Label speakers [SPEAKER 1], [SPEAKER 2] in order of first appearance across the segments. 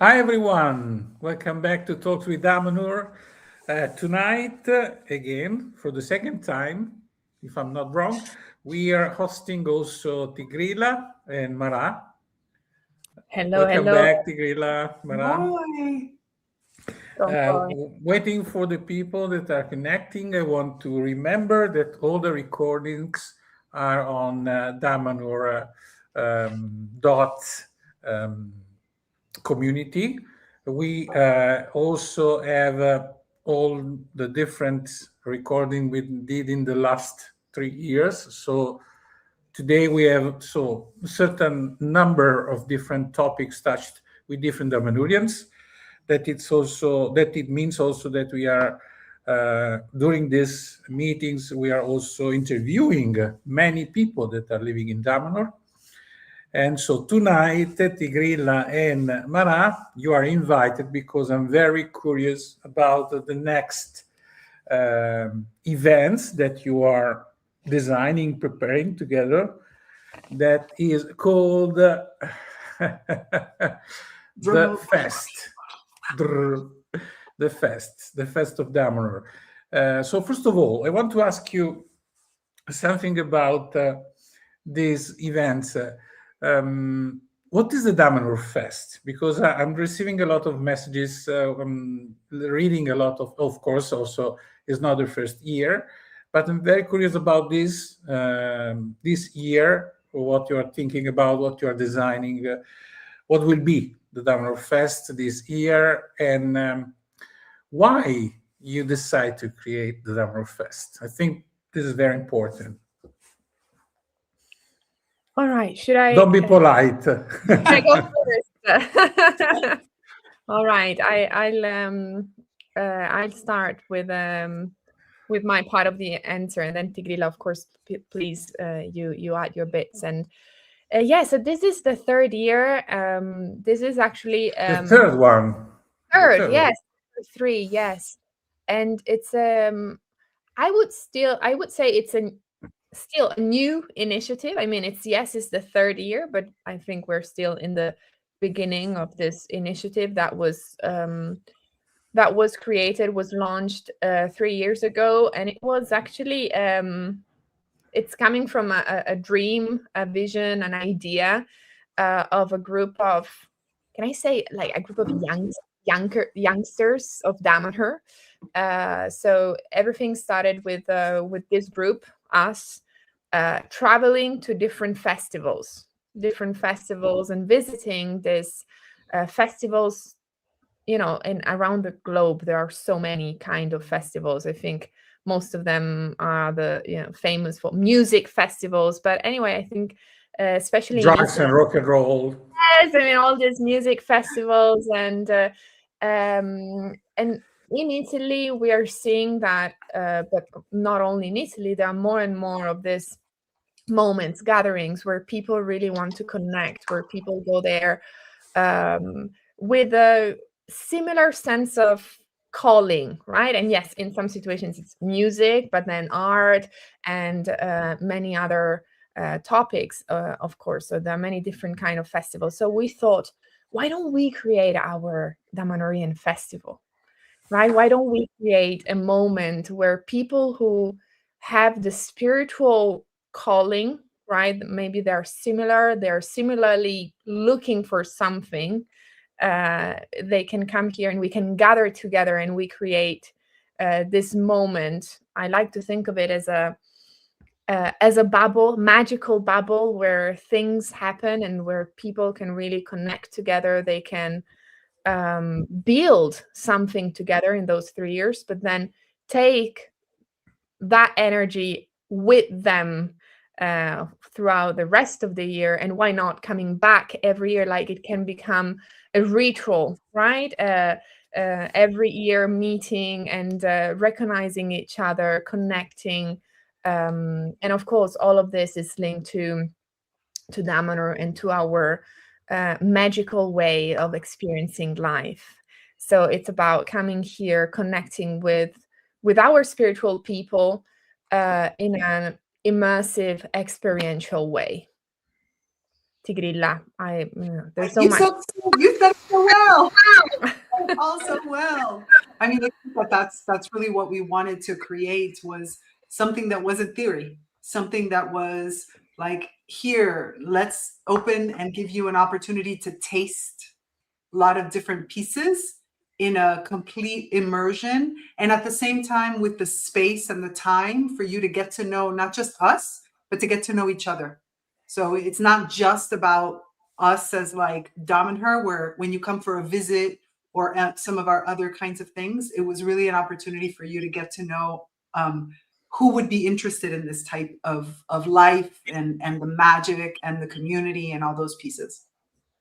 [SPEAKER 1] Hi everyone, welcome back to Talks with Damanhur. Tonight, again, for the second time, if I'm not wrong, we are hosting also Tigrilla and Marà.
[SPEAKER 2] Hello,
[SPEAKER 1] Welcome
[SPEAKER 2] hello.
[SPEAKER 1] back, Tigrilla, Marà. Waiting for the people that are connecting. I want to remember that all the recordings are on Damanhur dot community. We also have all the different recording we did in the last 3 years. So today we have a certain number of different topics touched with different Damanhurians. That it means also that we are during these meetings we are also interviewing many people that are living in Damanhur. And so tonight, Tigrilla and Marà, you are invited because I'm very curious about the next events that you are designing, preparing together. That is called the Fest. The Fest of Damanhur. So first of all, I want to ask you something about these events. What is the Damanhur Fest? Because I'm receiving a lot of messages, I'm reading a lot of course, also it's not the first year, but I'm very curious about this year, what you are thinking about, what you are designing, what will be the Damanhur Fest this year, and why you decide to create the Damanhur Fest. I think this is very important.
[SPEAKER 2] All right, should I?
[SPEAKER 1] Don't be polite.
[SPEAKER 2] I go first? All right, I'll start with my part of the answer, and then Tigrilla, of course, please, you add your bits. And so this is the third year. This is actually
[SPEAKER 1] the third one.
[SPEAKER 2] Third, yes, 3, yes, and it's I would say it's still a new initiative. I mean, it's the third year, but I think we're still in the beginning of this initiative that was launched 3 years ago, and it was actually it's coming from a dream, a vision, an idea of a group of, can I say, like a group of youngsters of Damanhur. So everything started with this group, us, traveling to different festivals and visiting these festivals, and around the globe. There are so many kind of festivals. I think most of them are the famous for music festivals, but anyway, I think especially
[SPEAKER 1] drugs and rock and roll.
[SPEAKER 2] Yes, I mean all these music festivals, and in Italy we are seeing that, but not only in Italy, there are more and more of these moments, gatherings where people really want to connect, where people go there with a similar sense of calling, right? And yes, in some situations it's music, but then art and many other topics, of course. So there are many different kind of festivals. So we thought, why don't we create our Damanhurian festival, right? Why don't we create a moment where people who have the spiritual calling, right? Maybe they're similarly looking for something. They can come here and we can gather together and we create this moment. I like to think of it as a bubble, magical bubble, where things happen and where people can really connect together. They can build something together in those 3 years, but then take that energy with them throughout the rest of the year. And why not coming back every year? Like, it can become a ritual, right? Every year meeting and recognizing each other, connecting, and of course all of this is linked to Damanhur and to our magical way of experiencing life. So it's about coming here, connecting with our spiritual people in an immersive, experiential way. Tigrilla. There's so
[SPEAKER 3] You
[SPEAKER 2] much.
[SPEAKER 3] You said it so well. Also well. I mean, I think that's really what we wanted to create, was something that wasn't theory, something that was like, here, let's open and give you an opportunity to taste a lot of different pieces in a complete immersion, and at the same time with the space and the time for you to get to know not just us, but to get to know each other. So it's not just about us as like Damanhur, where when you come for a visit or at some of our other kinds of things, it was really an opportunity for you to get to know who would be interested in this type of life and the magic and the community and all those pieces.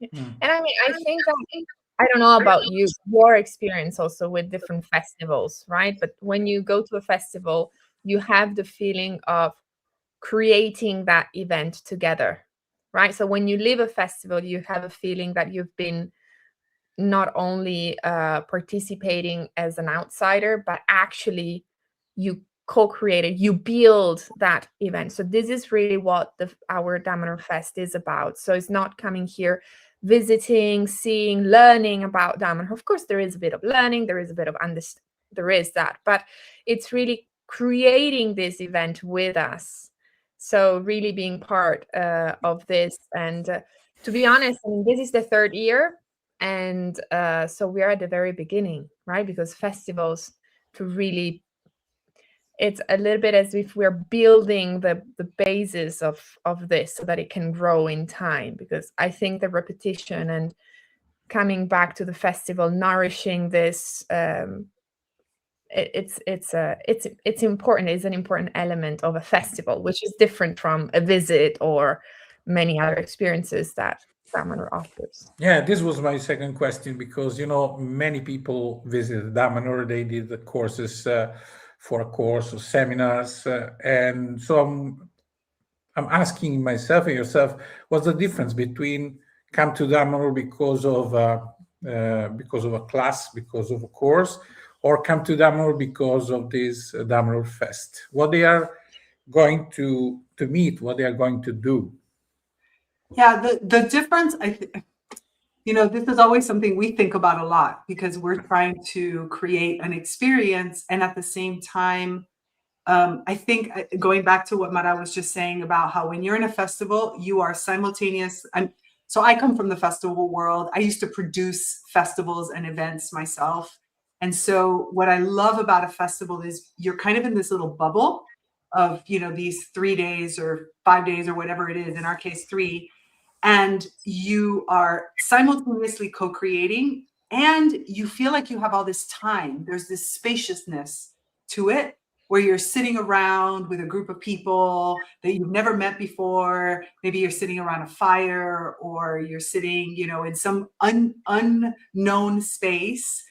[SPEAKER 2] And I mean, I think that, I don't know about you, your experience also with different festivals, right? But when you go to a festival, you have the feeling of creating that event together, right? So when you leave a festival, you have a feeling that you've been not only participating as an outsider, but actually you co-created, you build that event. So this is really what our Damanhur Fest is about. So it's not coming here, visiting, seeing, learning about Damanhur. Of course, there is a bit of learning, there is a bit of there is that, but it's really creating this event with us. So really being part of this. And to be honest, I mean, this is the 3rd year. And so we are at the very beginning, right? Because festivals, to really, it's a little bit as if we're building the basis of this so that it can grow in time. Because I think the repetition and coming back to the festival, nourishing this, it's important. It's an important element of a festival, which is different from a visit or many other experiences that Damanhur offers.
[SPEAKER 1] Yeah, this was my second question, because many people visited Damanhur. They did the courses for a course or seminars, and so I'm asking myself and yourself, what's the difference between come to Damanhur because of a class, because of a course, or come to Damanhur because of this Damanhur Fest? What they are going to meet, what they are going to do?
[SPEAKER 3] Yeah, the difference, this is always something we think about a lot, because we're trying to create an experience. And at the same time, I think going back to what Marà was just saying about how when you're in a festival, you are simultaneous. So I come from the festival world. I used to produce festivals and events myself. And so what I love about a festival is you're kind of in this little bubble of, these 3 days or 5 days or whatever it is, in our case, 3. And you are simultaneously co-creating, and you feel like you have all this time. There's this spaciousness to it, where you're sitting around with a group of people that you've never met before. Maybe you're sitting around a fire, or you're sitting, in some unknown space,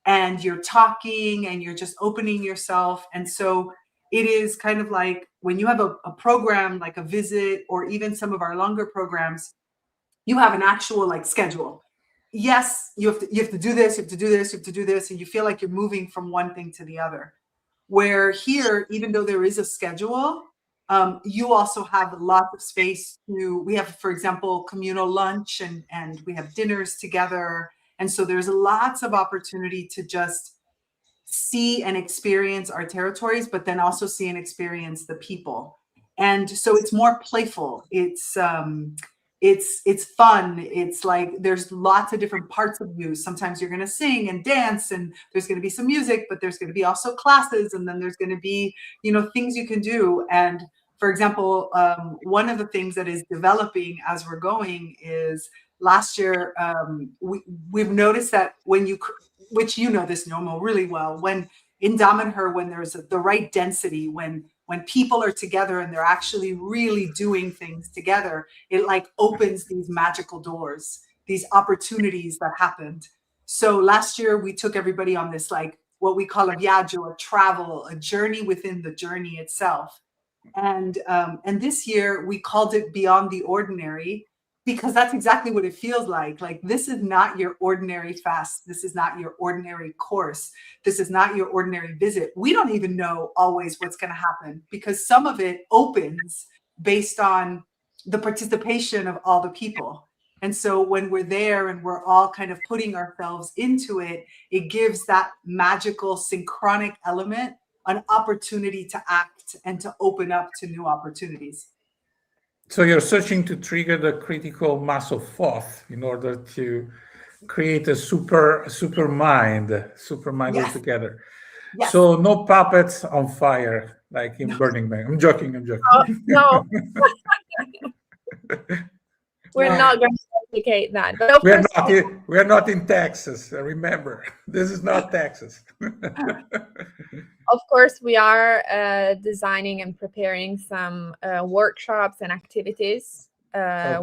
[SPEAKER 3] and you're talking and you're just opening yourself. And so it is kind of like when you have a program like a visit, or even some of our longer programs, you have an actual schedule. Yes, you have to do this, you have to do this, you have to do this, and you feel like you're moving from one thing to the other. Where here, even though there is a schedule, you also have lots of space we have, for example, communal lunch, and we have dinners together. And so there's lots of opportunity to just see and experience our territories, but then also see and experience the people. And so it's more playful. It's fun. It's like there's lots of different parts of you. Sometimes you're going to sing and dance, and there's going to be some music, but there's going to be also classes, and then there's going to be things you can do. And for example, one of the things that is developing as we're going is last year we've noticed that which this Gnomo really well, when in Damanhur, when there's the right density, when people are together and they're actually really doing things together, it opens these magical doors, these opportunities that happened. So last year we took everybody on this what we call a viaggio, a travel, a journey within the journey itself. And this year we called it Beyond the Ordinary, because that's exactly what it feels like. This is not your ordinary fast. This is not your ordinary course. This is not your ordinary visit. We don't even know always what's going to happen, because some of it opens based on the participation of all the people. And so when we're there and we're all kind of putting ourselves into it, it gives that magical synchronic element an opportunity to act and to open up to new opportunities.
[SPEAKER 1] So you're searching to trigger the critical mass of thought in order to create a super mind
[SPEAKER 3] Yes.
[SPEAKER 1] altogether.
[SPEAKER 3] Yes.
[SPEAKER 1] So no puppets on fire like in Burning Man. I'm joking.
[SPEAKER 2] No. We're not going to replicate that. But of course,
[SPEAKER 1] we are not in Texas. Remember, this is not Texas.
[SPEAKER 2] Of course, we are designing and preparing some workshops and activities,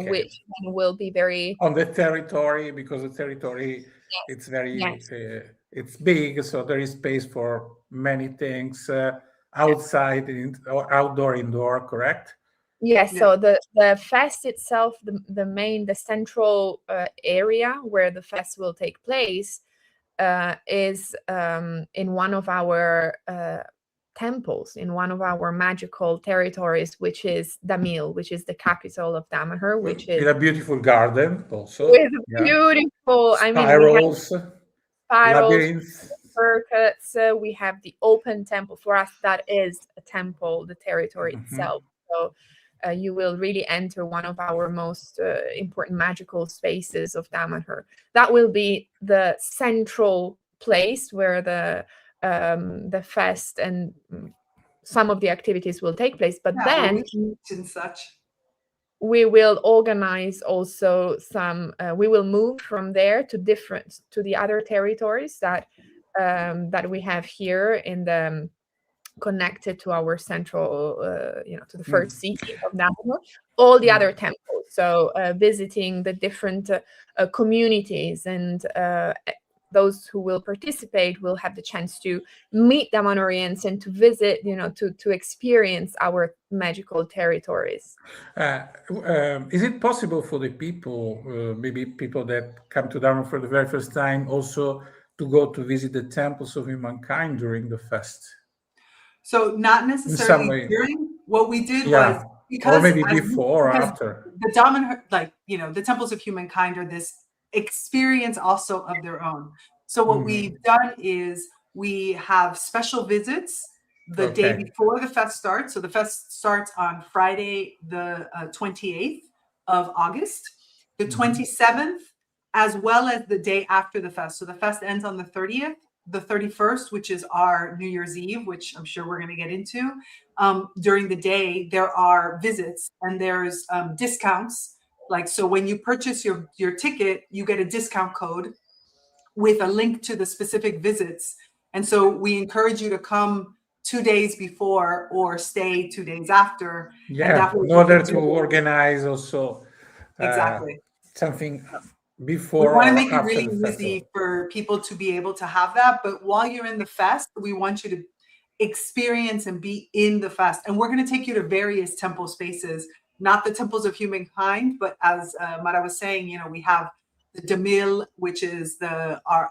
[SPEAKER 2] which will be very
[SPEAKER 1] on the territory, because the territory it's very it's big, so there is space for many things outside or outdoor, indoor. Correct?
[SPEAKER 2] Yes. So the fest itself, the central area where the fest will take place is in one of our temples, in one of our magical territories, which is Damil, which is the capital of Damanhur, which is
[SPEAKER 1] a beautiful garden also.
[SPEAKER 2] With beautiful,
[SPEAKER 1] spirals,
[SPEAKER 2] we have
[SPEAKER 1] labyrinths,
[SPEAKER 2] circuits. We have the open temple. For us, that is a temple, the territory itself. So you will really enter one of our most important magical spaces of Damanhur. That will be the central place where the fest and some of the activities will take place. But then
[SPEAKER 3] and such,
[SPEAKER 2] we will organize also some. We will move from there to the other territories that we have here in the. Connected to our central, to the first city of Damanhur, all the other temples. So visiting the different communities, and those who will participate will have the chance to meet Damanhurians and to visit, to experience our magical territories.
[SPEAKER 1] Is it possible for the people, maybe people that come to Damanhur for the very first time, also to go to visit the temples of humankind during the fest?
[SPEAKER 3] So not necessarily during. What we did was, because,
[SPEAKER 1] or maybe before or after.
[SPEAKER 3] The Damanhur, the temples of humankind are this experience also of their own. So what we've done is we have special visits the day before the fest starts. So the fest starts on Friday, the 28th of August, the 27th, as well as the day after the fest. So the fest ends on the 30th. The 31st, which is our New Year's Eve, which I'm sure we're going to get into. During the day, there are visits and there's discounts. So when you purchase your ticket, you get a discount code with a link to the specific visits. And so we encourage you to come 2 days before or stay 2 days after.
[SPEAKER 1] Yeah, in order to organize also something before.
[SPEAKER 3] We want to make it really easy for people to be able to have that. But while you're in the fest, we want you to experience and be in the fest. And we're going to take you to various temple spaces, not the temples of humankind, but as Marà was saying, we have the Damil, which is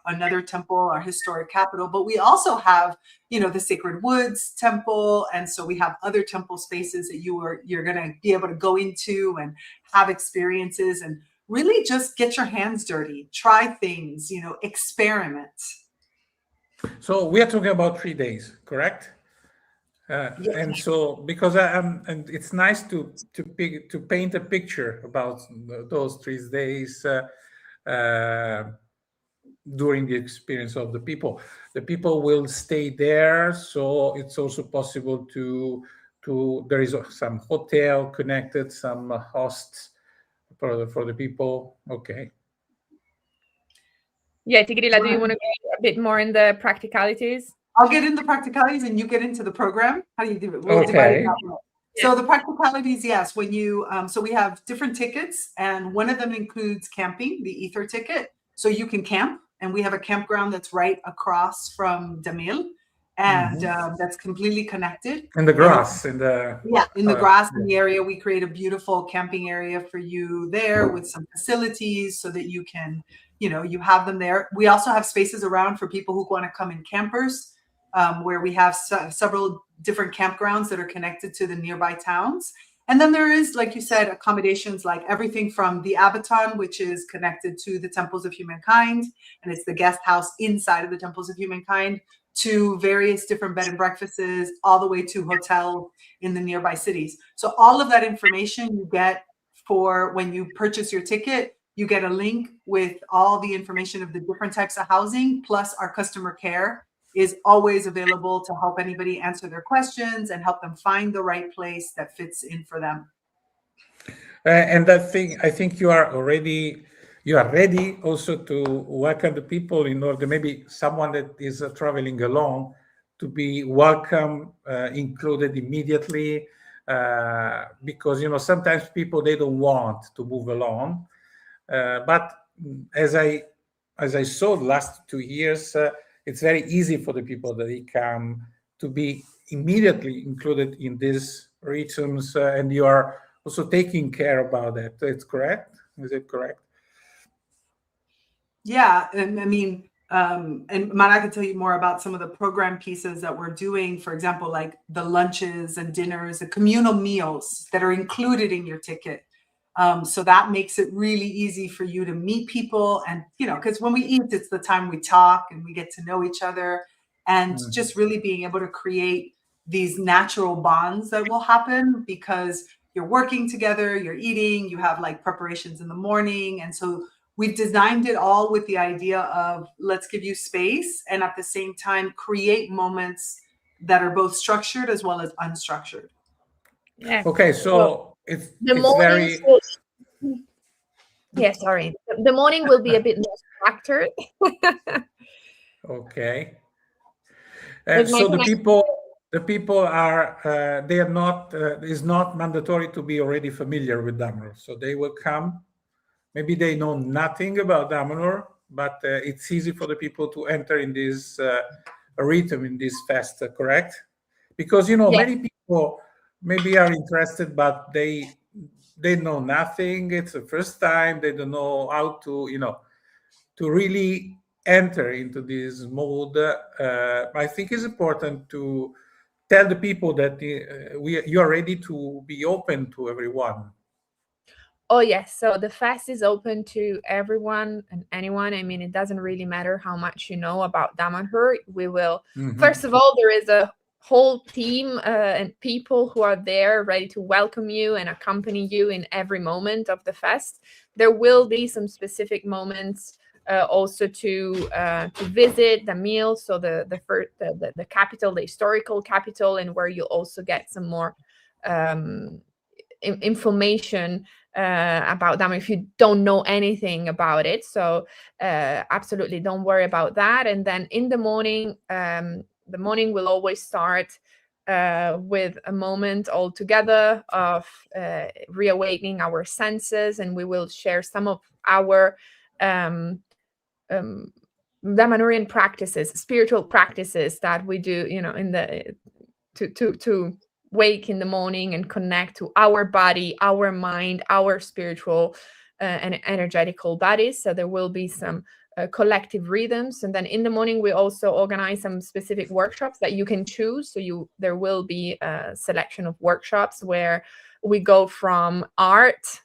[SPEAKER 3] another temple, our historic capital. But we also have, the Sacred Woods temple. And so we have other temple spaces that you're going to be able to go into and have experiences and really just get your hands dirty, try things, experiment.
[SPEAKER 1] So we are talking about 3 days, correct? And so, because and it's nice to paint a picture about those 3 days during the experience of the people. The people will stay there, so it's also possible to there is some hotel connected, some hosts for the people. Okay.
[SPEAKER 2] Yeah, Tigrilla, do you want to go a bit more in the practicalities?
[SPEAKER 3] I'll get into practicalities and you get into the program. How do you do it? We'll divide it out. So the practicalities, yes. When you so we have different tickets, and one of them includes camping, the ether ticket. So you can camp, and we have a campground that's right across from Damil, and that's completely connected.
[SPEAKER 1] In the grass, in the
[SPEAKER 3] grass in the area. We create a beautiful camping area for you there with some facilities so that you can, you have them there. We also have spaces around for people who want to come in campers, where we have several different campgrounds that are connected to the nearby towns. And then there is, like you said, accommodations like everything from the Abaton, which is connected to the Temples of Humankind, and it's the guest house inside of the Temples of Humankind, to various different bed and breakfasts, all the way to hotels in the nearby cities. So all of that information you get for when you purchase your ticket. You get a link with all the information of the different types of housing, plus our customer care is always available to help anybody answer their questions and help them find the right place that fits in for them.
[SPEAKER 1] And I think you are ready also to welcome the people in order, maybe someone that is traveling alone, to be welcome, included immediately, because sometimes people, they don't want to move alone. But as I saw the last 2 years, it's very easy for the people that they come to be immediately included in these rhythms, and you are also taking care about that. It's correct? Is it correct?
[SPEAKER 3] Yeah, and I mean, and Marà can tell you more about some of the program pieces that we're doing. For example, like the lunches and dinners, the communal meals that are included in your ticket. So that makes it really easy for you to meet people. And, because when we eat, it's the time we talk and we get to know each other, and just really being able to create these natural bonds that will happen because you're working together, you're eating, you have like preparations in the morning. And so we've designed it all with the idea of let's give you space and at the same time create moments that are both structured as well as unstructured.
[SPEAKER 2] Yeah.
[SPEAKER 1] Okay, so it's
[SPEAKER 2] morning
[SPEAKER 1] very...
[SPEAKER 2] Yeah, sorry. The morning will be a bit more structured.
[SPEAKER 1] Okay. And so the people are, they are not, it's not mandatory to be already familiar with Damanhur. So they will come, maybe they know nothing about Damanhur, but it's easy for the people to enter in this rhythm, in this fest, correct? Because, many people maybe are interested, but they know nothing. It's the first time. They don't know how to, to really enter into this mode. I think it's important to tell the people that you are ready to be open to everyone.
[SPEAKER 2] Oh, yes. So the fest is open to everyone and anyone. I mean, it doesn't really matter how much you know about Damanhur. We will, first of all, there is a whole team and people who are there ready to welcome you and accompany you in every moment of the fest. There will be some specific moments also to visit the meal, so the capital, the historical capital, and where you also get some more information about Damanhur if you don't know anything about it. So absolutely don't worry about that. And then in the morning will always start with a moment all together of reawakening our senses, and we will share some of our Damanhurian practices, spiritual practices that we do, in the to wake in the morning and connect to our body, our mind, our spiritual and energetical bodies. So there will be some collective rhythms, and then in the morning we also organize some specific workshops that you can choose. So there will be a selection of workshops where we go from art,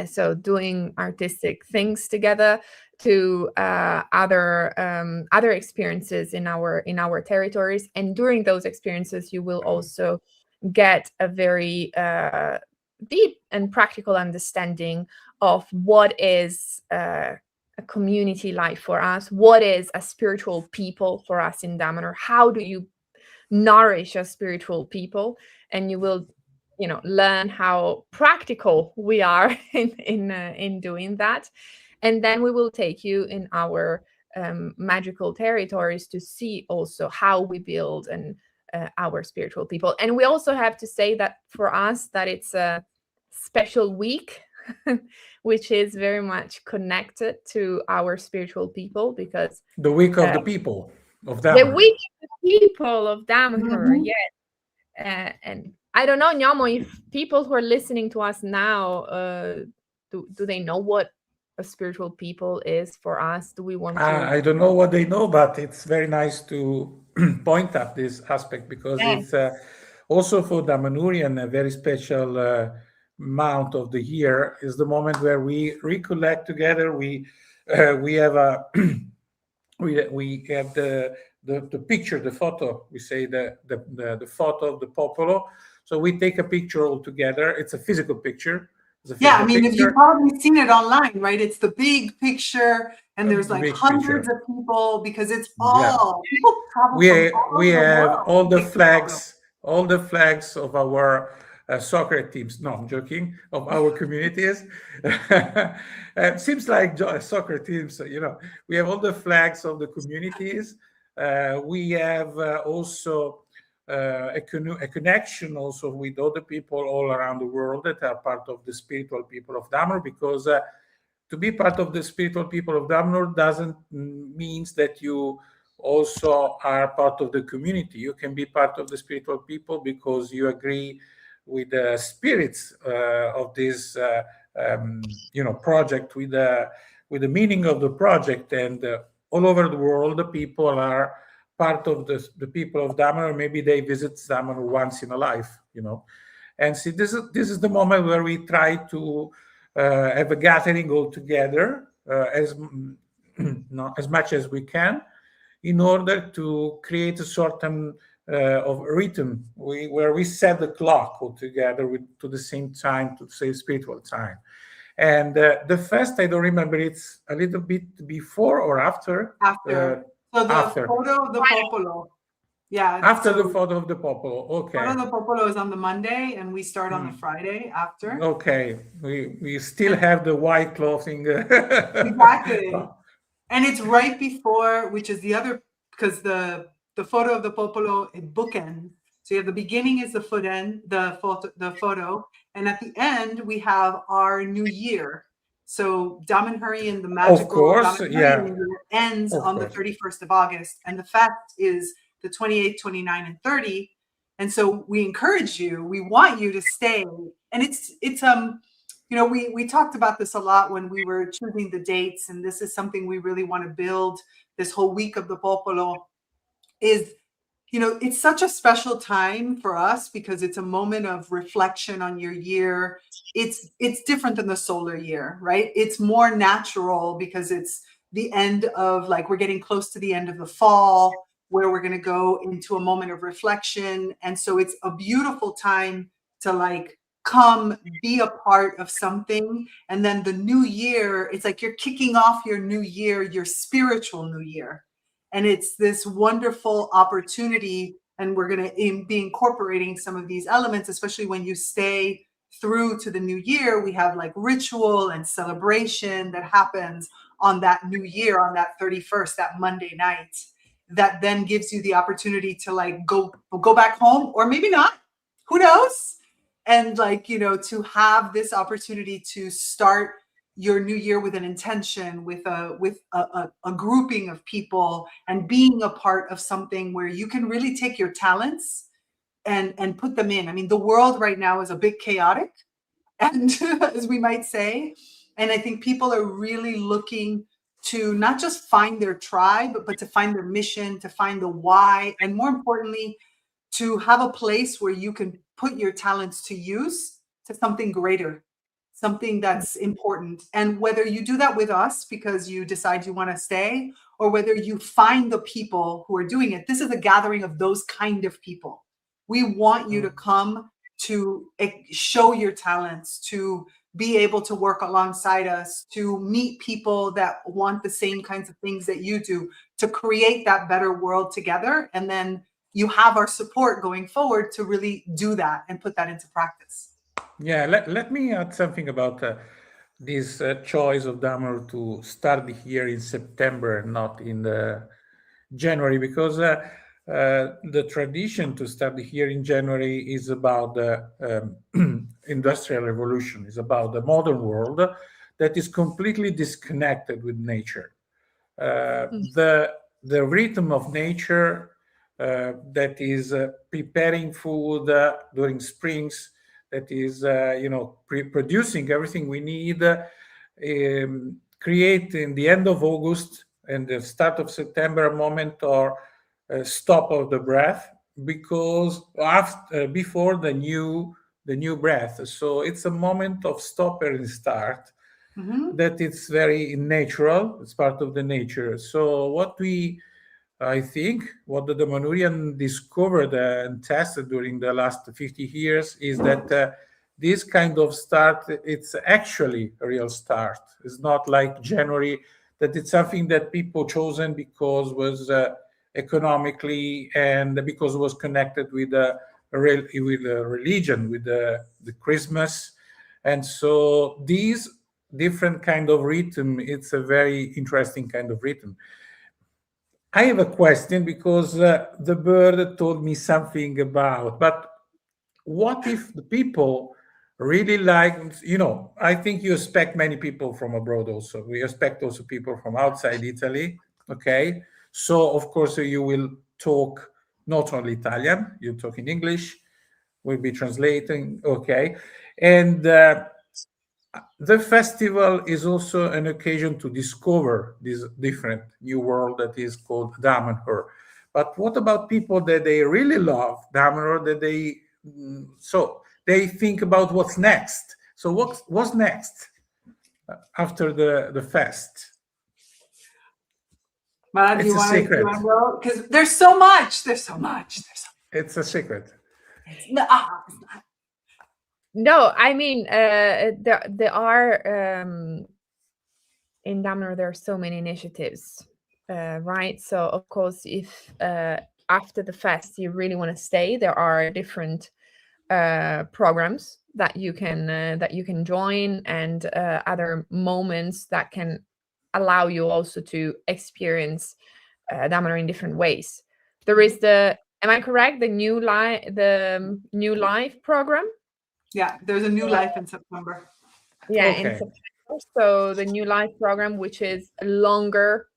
[SPEAKER 2] so doing artistic things together, to other experiences in our territories. And during those experiences, you will also get a very deep and practical understanding of what is a community life for us, what is a spiritual people for us in Damanhur, how do you nourish a spiritual people, and you will learn how practical we are in doing that. And then we will take you in our magical territories to see also how we build and our spiritual people. And we also have to say that for us, that it's a special week, which is very much connected to our spiritual people, because
[SPEAKER 1] the week of the people of Damanhur.
[SPEAKER 2] The week of the people of Damanhur, yes. And I don't know, Gnomo, if people who are listening to us now, do they know what a spiritual people is for us? Do we want to?
[SPEAKER 1] I don't know what they know, but it's very nice to point out this aspect, because it's Also for Damanhurian, a very special month of the year is the moment where we recollect together. We have a we have the picture, the photo. We say the photo of the popolo. So we take a picture all together. It's a physical picture.
[SPEAKER 3] Yeah, I mean, if you've probably seen it online, right? It's the big picture, and there's like hundreds of people because it's all people travel from all
[SPEAKER 1] we
[SPEAKER 3] over the
[SPEAKER 1] have
[SPEAKER 3] world
[SPEAKER 1] all the flags of our soccer teams. No, I'm joking. Of our communities. It seems like soccer teams. You know, we have all the flags of the communities. We have also a connection also with other people all around the world that are part of the spiritual people of Damanhur, because to be part of the spiritual people of Damanhur doesn't means that you also are part of the community. You can be part of the spiritual people because you agree with the spirits of this project, with the meaning of the project, and all over the world the people are part of the people of Damanhur. Maybe they visit Damanhur once in a life, and see, this is the moment where we try to have a gathering all together as much as we can, in order to create a certain of rhythm where we set the clock all together to the same time, to the same spiritual time. And the fest, I don't remember, it's a little bit before or after?
[SPEAKER 3] So the photo of the popolo. Yeah.
[SPEAKER 1] After the photo of the popolo. Okay.
[SPEAKER 3] Photo of the popolo is on the Monday, and we start on the Friday after.
[SPEAKER 1] Okay. We still have the white clothing.
[SPEAKER 3] Exactly. And it's right before, which is the other, because the photo of the popolo, it bookends. So you have the beginning is the photo, and at the end we have our new year. So Damanhurian, the magical Damanhurian year ends on the 31st of August, and the fest is the 28th, 29th, and 30th. And so we encourage you, we want you to stay. And it's we talked about this a lot when we were choosing the dates, and this is something we really want to build this whole week of the popolo. Is it's such a special time for us because it's a moment of reflection on your year. It's different than the solar year, right? It's more natural because it's the end of, like, we're getting close to the end of the fall, where we're going to go into a moment of reflection. And so it's a beautiful time to, like, come be a part of something. And then the new year, it's like you're kicking off your new year, your spiritual new year. And it's this wonderful opportunity, and we're going to be incorporating some of these elements, especially when you stay through to the new year. We have like ritual and celebration that happens on that new year, on that 31st, that Monday night, that then gives you the opportunity to, like, go back home, or maybe not, who knows? And, like, to have this opportunity to start your new year with an intention, with a grouping of people, and being a part of something where you can really take your talents and put them in. I mean, the world right now is a bit chaotic, and as we might say, and I think people are really looking to not just find their tribe, but to find their mission, to find the why, and more importantly, to have a place where you can put your talents to use to something greater, something that's important. And whether you do that with us because you decide you want to stay, or whether you find the people who are doing it, this is a gathering of those kind of people. We want you to come to show your talents, to be able to work alongside us, to meet people that want the same kinds of things that you do, to create that better world together. And then you have our support going forward to really do that and put that into practice.
[SPEAKER 1] Yeah, let me add something about this choice of Damanhur to start here in September and not in the January, because the tradition to start here in January is about the industrial revolution, is about the modern world that is completely disconnected with nature. The rhythm of nature that is preparing food during springs, that is, producing everything we need, create in the end of August and the start of September a moment or stop of the breath, because before the new breath. So it's a moment of stop and start. That it's very natural. It's part of the nature. So I think what the Damanhurian discovered and tested during the last 50 years is that this kind of start, it's actually a real start. It's not like January, that it's something that people chosen because was economically and because it was connected with religion, with the Christmas. And so these different kind of rhythm, it's a very interesting kind of rhythm. I have a question because the bird told me something about, but what if the people really like, I think you expect many people from abroad also. We expect also people from outside Italy, okay? So, of course, you will talk not only Italian, you talk in English, we'll be translating, okay? And the festival is also an occasion to discover this different new world that is called Damanhur. But what about people that they really love Damanhur, that they think about what's next? So what's next after the fest?
[SPEAKER 3] Marà, do you want to go? Because there's so much. It's
[SPEAKER 1] a secret.
[SPEAKER 3] It's not.
[SPEAKER 2] No, I mean, there are in Damanhur there are so many initiatives, right? So of course, if after the fest you really want to stay, there are different programs that you can join, and other moments that can allow you also to experience Damanhur in different ways. There is am I correct? The new life program.
[SPEAKER 3] Yeah, there's a new life in September.
[SPEAKER 2] Yeah, in September. So the new life program, which is a longer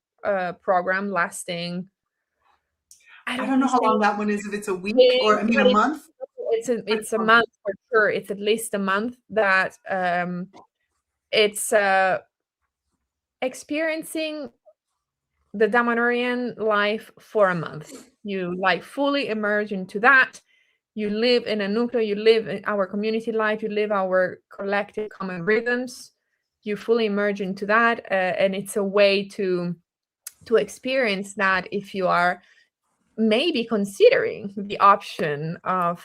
[SPEAKER 2] program lasting.
[SPEAKER 3] I don't know how long that one is. If it's a week or a month.
[SPEAKER 2] It's a month for sure. It's at least a month that it's experiencing the Damanhurian life for a month. You fully immerse into that. You live in a nucleo, you live in our community life, you live our collective common rhythms, you fully immerse into that. And it's a way to experience that if you are maybe considering the option of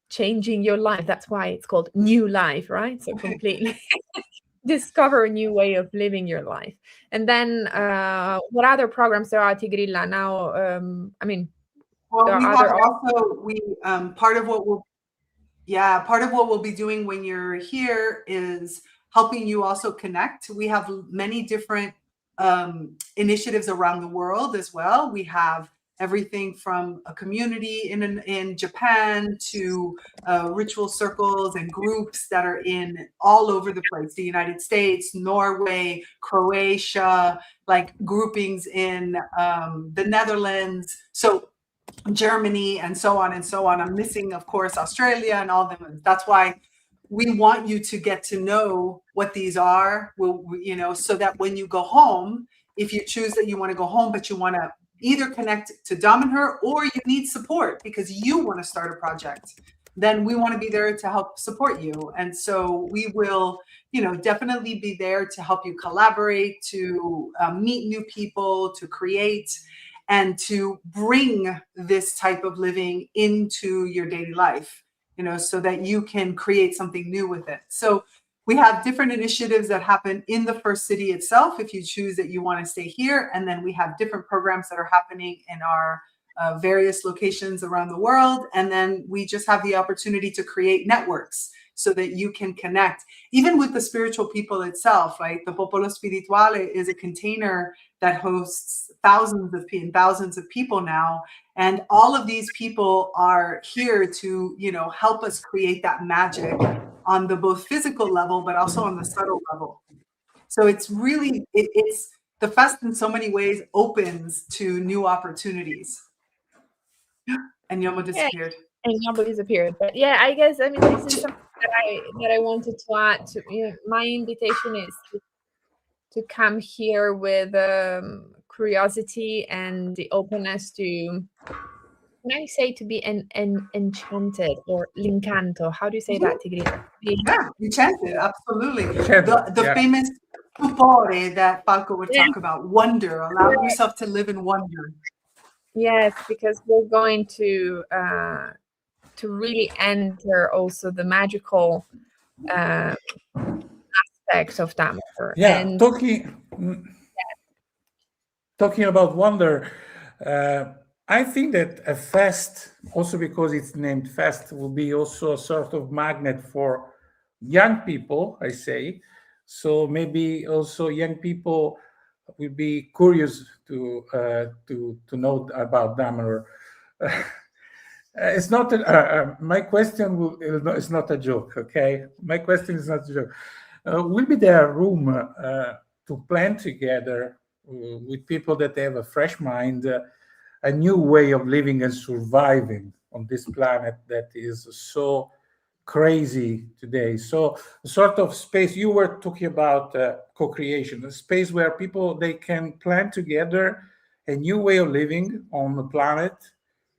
[SPEAKER 2] changing your life. That's why it's called new life, right? So completely discover a new way of living your life. And then what other programs there are, Tigrilla? Now,
[SPEAKER 3] well, we have also part of what we'll be doing when you're here is helping you also connect. We have many different initiatives around the world as well. We have everything from a community in Japan to ritual circles and groups that are in all over the place, the United States, Norway, Croatia, like groupings in the Netherlands. So Germany and so on and so on. I'm missing, of course, Australia and all of them. That's why we want you to get to know what these are, so that when you go home, if you choose that you want to go home, but you want to either connect to Damanhur or you need support because you want to start a project, then we want to be there to help support you. And so we will, definitely be there to help you collaborate, to meet new people, to create, and to bring this type of living into your daily life, so that you can create something new with it. So we have different initiatives that happen in the first city itself, if you choose that you want to stay here. And then we have different programs that are happening in our various locations around the world. And then we just have the opportunity to create networks so that you can connect, even with the spiritual people itself, right? The Popolo Spirituale is a container that hosts thousands of people now. And all of these people are here to, help us create that magic on the both physical level, but also on the subtle level. So it's really, it's the fest in so many ways opens to new opportunities. And Gnomo disappeared.
[SPEAKER 2] And Gnomo disappeared. But yeah, I guess, this is something that I wanted to add to, my invitation is to come here with curiosity and the openness to can I say to be enchanted or l'incanto? How do you say that, Tigrilla?
[SPEAKER 3] Yeah, enchanted, absolutely.
[SPEAKER 1] Enchanted,
[SPEAKER 3] The
[SPEAKER 1] yeah.
[SPEAKER 3] famous stupore that Falco would talk about, wonder, allow yourself to live in wonder.
[SPEAKER 2] Yes, because we're going to really enter also the magical aspect of Damanhur.
[SPEAKER 1] Yeah,
[SPEAKER 2] And
[SPEAKER 1] talking about wonder, I think that a fest, also because it's named fest, will be also a sort of magnet for young people, I say. So maybe also young people will be curious to know about Damanhur. It's not my question is not a joke. Okay, my question is not a joke. Will be there room to plan together with people that have a fresh mind, a new way of living and surviving on this planet that is so crazy today? So sort of space you were talking about, co-creation, a space where people they can plan together a new way of living on the planet,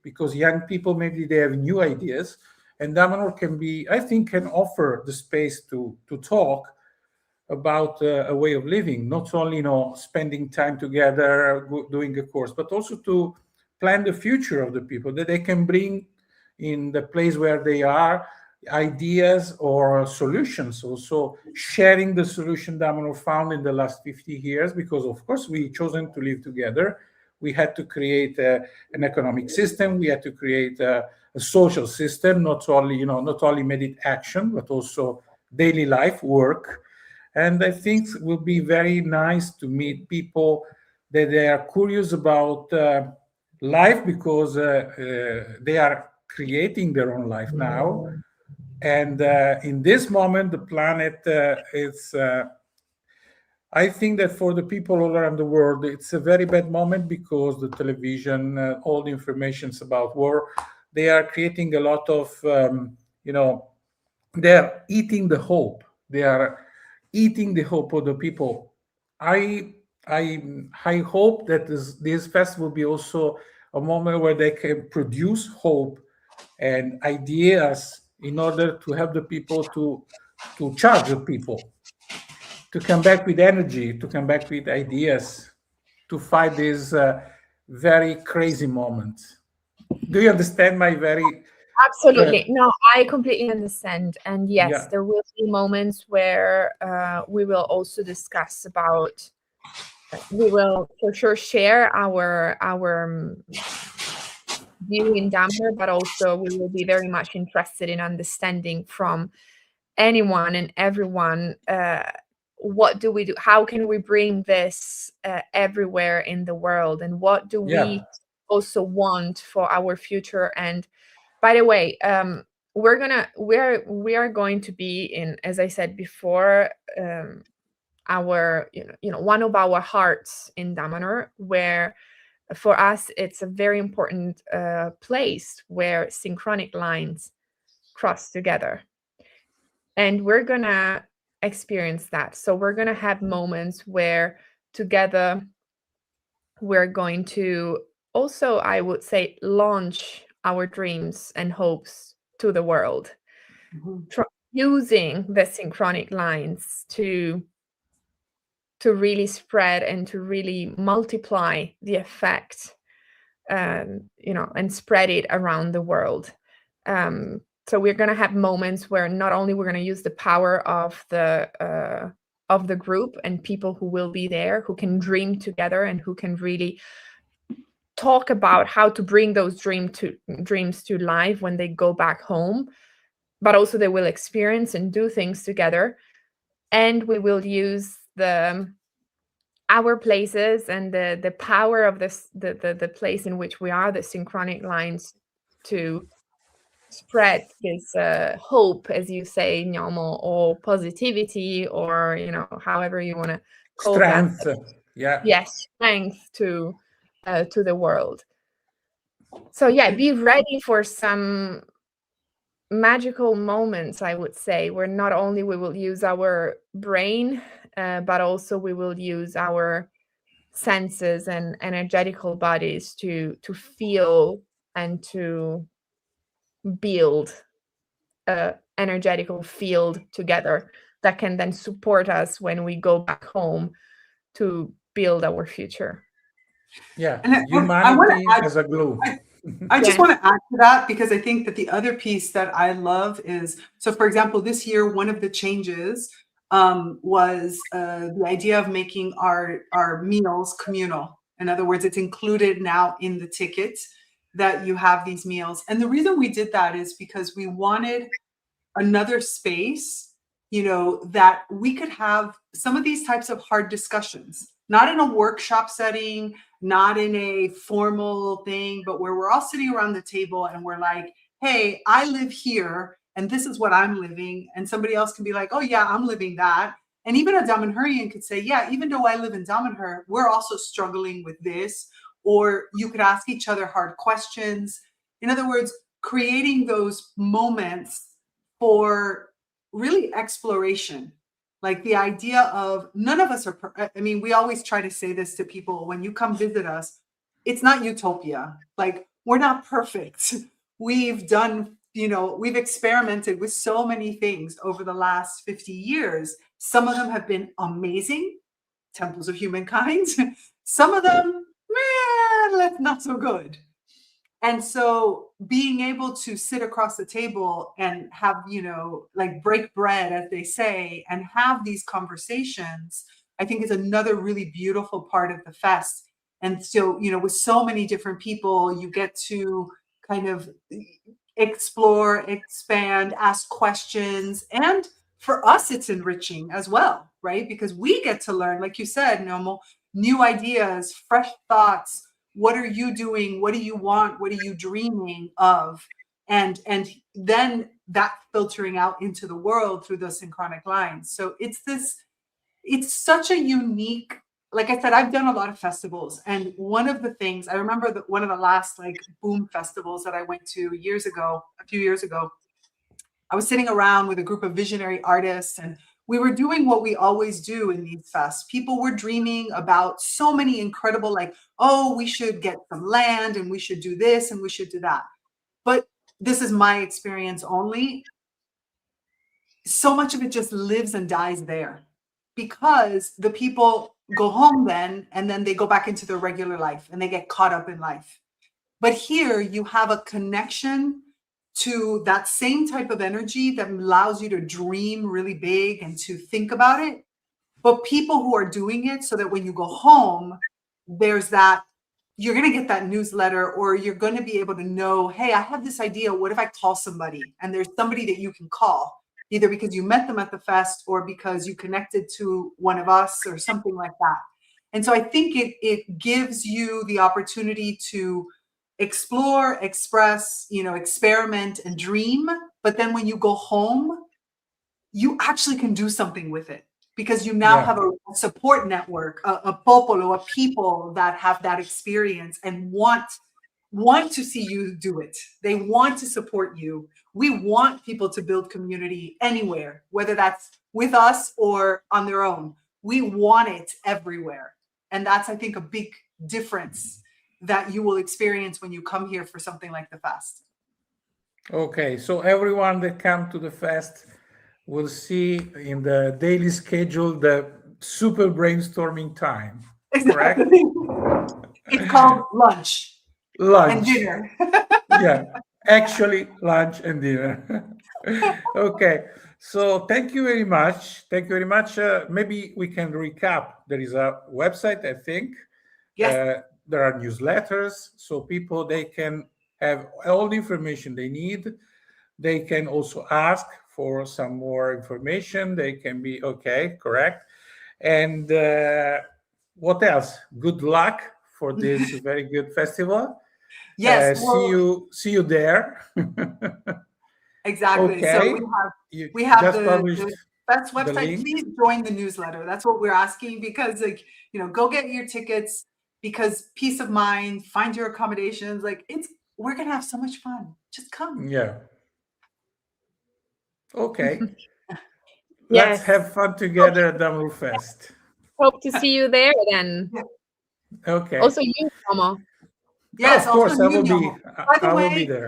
[SPEAKER 1] because young people maybe they have new ideas, and Damanhur can be, I think, can offer the space to talk about a way of living, not only spending time together doing a course, but also to plan the future of the people, that they can bring in the place where they are ideas or solutions, also sharing the solution Damanhur found in the last 50 years, because of course we chosen to live together. We had to create an economic system. We had to create a social system, not only made action, but also daily life, work. And I think it will be very nice to meet people that they are curious about life, because they are creating their own life now. And in this moment, the planet is I think that for the people all around the world, it's a very bad moment, because the television, all the informations about war, they are creating a lot of, they're eating the hope. They are eating the hope of the people. I hope that this fest will be also a moment where they can produce hope and ideas in order to help the people to charge the people, to come back with energy, to come back with ideas, to fight this very crazy moment. Do you understand my very...
[SPEAKER 2] Absolutely. No, I completely understand. And yes,
[SPEAKER 1] Yeah.
[SPEAKER 2] there will be moments where we will also discuss about, we will for sure share our view in Damanhur, but also we will be very much interested in understanding from anyone and everyone, what do we do? How can we bring this everywhere in the world? And what do we also want for our future? And by the way, we are going to be in, as I said before, our one of our hearts in Damanhur, where for us it's a very important place where synchronic lines cross together, and we're gonna experience that. So we're gonna have moments where together we're going to also, I would say, launch our dreams and hopes to the world, using the synchronic lines to really spread and to really multiply the effect, and spread it around the world. So we're going to have moments where not only we're going to use the power of the group and people who will be there, who can dream together and who can really talk about how to bring those dreams to life when they go back home, but also they will experience and do things together. And we will use our places and the power of the place in which we are, the synchronic lines, to spread this hope, as you say, Gnomo, or positivity, or however you want to call
[SPEAKER 1] strength.
[SPEAKER 2] that.
[SPEAKER 1] Yes,
[SPEAKER 2] strength to the world. So be ready for some magical moments, I would say, where not only we will use our brain, but also we will use our senses and energetical bodies to feel and to build a energetical field together that can then support us when we go back home to build our future.
[SPEAKER 1] Yeah,
[SPEAKER 3] And I
[SPEAKER 1] humanity
[SPEAKER 3] wanna add-
[SPEAKER 1] as a glue.
[SPEAKER 3] I just
[SPEAKER 2] Yeah.
[SPEAKER 3] want to add to that, because I think that the other piece that I love is, so for example, this year, one of the changes was the idea of making our meals communal. In other words, it's included now in the ticket that you have these meals. And the reason we did that is because we wanted another space, you know, that we could have some of these types of hard discussions, not in a workshop setting, not in a formal thing, but where we're all sitting around the table and we're like, hey, I live here and this is what I'm living. And somebody else can be like, oh yeah, I'm living that. And even a Damanhurian could say, yeah, even though I live in Damanhur, we're also struggling with this. Or you could ask each other hard questions. In other words, creating those moments for really exploration. Like the idea of none of us are, I mean, we always try to say this to people when you come visit us, it's not utopia. Like, we're not perfect. We've done, you know, we've experimented with so many things over the last 50 years. Some of them have been amazing, temples of humankind. Some of them, not so good. And so being able to sit across the table and have, you know, like break bread, as they say, and have these conversations, I think is another really beautiful part of the fest. And so, you know, with so many different people, you get to kind of explore, expand, ask questions. And for us, it's enriching as well, right? Because we get to learn, like you said, Gnomo, new ideas, fresh thoughts. What are you doing? What do you want? What are you dreaming of? And then that filtering out into the world through those synchronic lines. So it's such a unique, like I said, I've done a lot of festivals. And one of the things, I remember that one of the last like boom festivals that I went to a few years ago, I was sitting around with a group of visionary artists, and we were doing what we always do in these fests. People were dreaming about so many incredible, like, oh, we should get some land and we should do this and we should do that. But this is my experience only. So much of it just lives and dies there, because the people go home then, and then they go back into their regular life and they get caught up in life. But here you have a connection to that same type of energy that allows you to dream really big and to think about it. But people who are doing it so that when you go home, there's that, you're going to get that newsletter, or you're going to be able to know, hey, I have this idea. What if I call somebody? And there's somebody that you can call, either because you met them at the fest or because you connected to one of us or something like that. And so I think it gives you the opportunity to explore, express, you know, experiment and dream. But then when you go home, you actually can do something with it, because you now have a support network, a popolo, a people that have that experience and want to see you do it. They want to support you. We want people to build community anywhere, whether that's with us or on their own. We want it everywhere. And that's, I think, a big difference that you will experience when you come here for something like the fest. Okay,
[SPEAKER 1] so everyone that come to the fest will see in the daily schedule the super brainstorming time.
[SPEAKER 3] Exactly. Correct? It's called lunch and dinner.
[SPEAKER 1] Yeah, actually lunch and dinner. Okay, so thank you very much. Thank you very much. Maybe we can recap. There is a website, I think.
[SPEAKER 3] Yes.
[SPEAKER 1] There are newsletters, so people, they can have all the information they need. They can also ask for some more information. They can be, okay, correct. And what else? Good luck for this very good festival.
[SPEAKER 3] Yes.
[SPEAKER 1] See you there.
[SPEAKER 3] Exactly.
[SPEAKER 1] Okay.
[SPEAKER 3] So we have
[SPEAKER 1] just
[SPEAKER 3] the Fest website. Please join the newsletter. That's what we're asking, because, like, you know, go get your tickets, because peace of mind, find your accommodations. Like, we're gonna have so much fun. Just come.
[SPEAKER 1] Yeah. Okay.
[SPEAKER 2] Yes.
[SPEAKER 1] Let's have fun together at Damanhur Fest.
[SPEAKER 2] Hope to see you there then.
[SPEAKER 1] Okay.
[SPEAKER 2] Also you, Gnomo.
[SPEAKER 3] Yes,
[SPEAKER 1] of course,
[SPEAKER 3] also
[SPEAKER 1] I
[SPEAKER 3] you
[SPEAKER 1] will be.
[SPEAKER 3] know. By the
[SPEAKER 1] I will
[SPEAKER 3] way,
[SPEAKER 1] be there.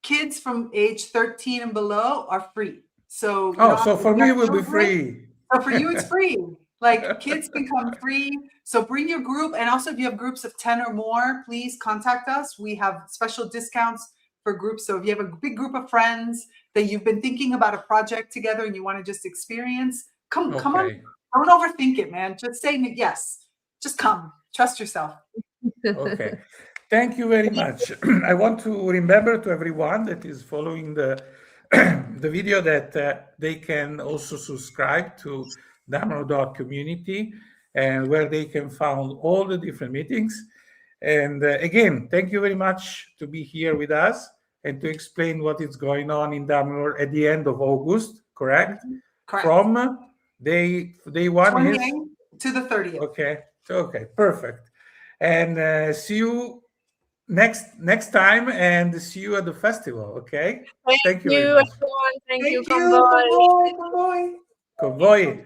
[SPEAKER 3] kids from age 13 and below are free. So you
[SPEAKER 1] Oh,
[SPEAKER 3] don't
[SPEAKER 1] so
[SPEAKER 3] have to
[SPEAKER 1] for me, it
[SPEAKER 3] get
[SPEAKER 1] will be
[SPEAKER 3] children.
[SPEAKER 1] free.
[SPEAKER 3] So for you, it's free. Like kids can come free. So bring your group. And also if you have groups of 10 or more, please contact us. We have special discounts for groups. So if you have a big group of friends that you've been thinking about a project together and you want to just experience, come on.
[SPEAKER 1] Okay.
[SPEAKER 3] Don't overthink it, man. Just say yes. Just come. Trust yourself.
[SPEAKER 1] Okay. Thank you very much. I want to remember to everyone that is following the the video that they can also subscribe to Damanhur community, and where they can find all the different meetings. And again, thank you very much to be here with us and to explain what is going on in Damanhur at the end of August, correct?
[SPEAKER 3] Correct.
[SPEAKER 1] From day one is
[SPEAKER 3] 28th to the 30th.
[SPEAKER 1] Okay, perfect. And see you next time, and see you at the festival. Okay. Thank you very much.
[SPEAKER 2] Everyone. Thank you,
[SPEAKER 3] Thank you.
[SPEAKER 2] Convoy.
[SPEAKER 3] Convoy.
[SPEAKER 1] Convoy.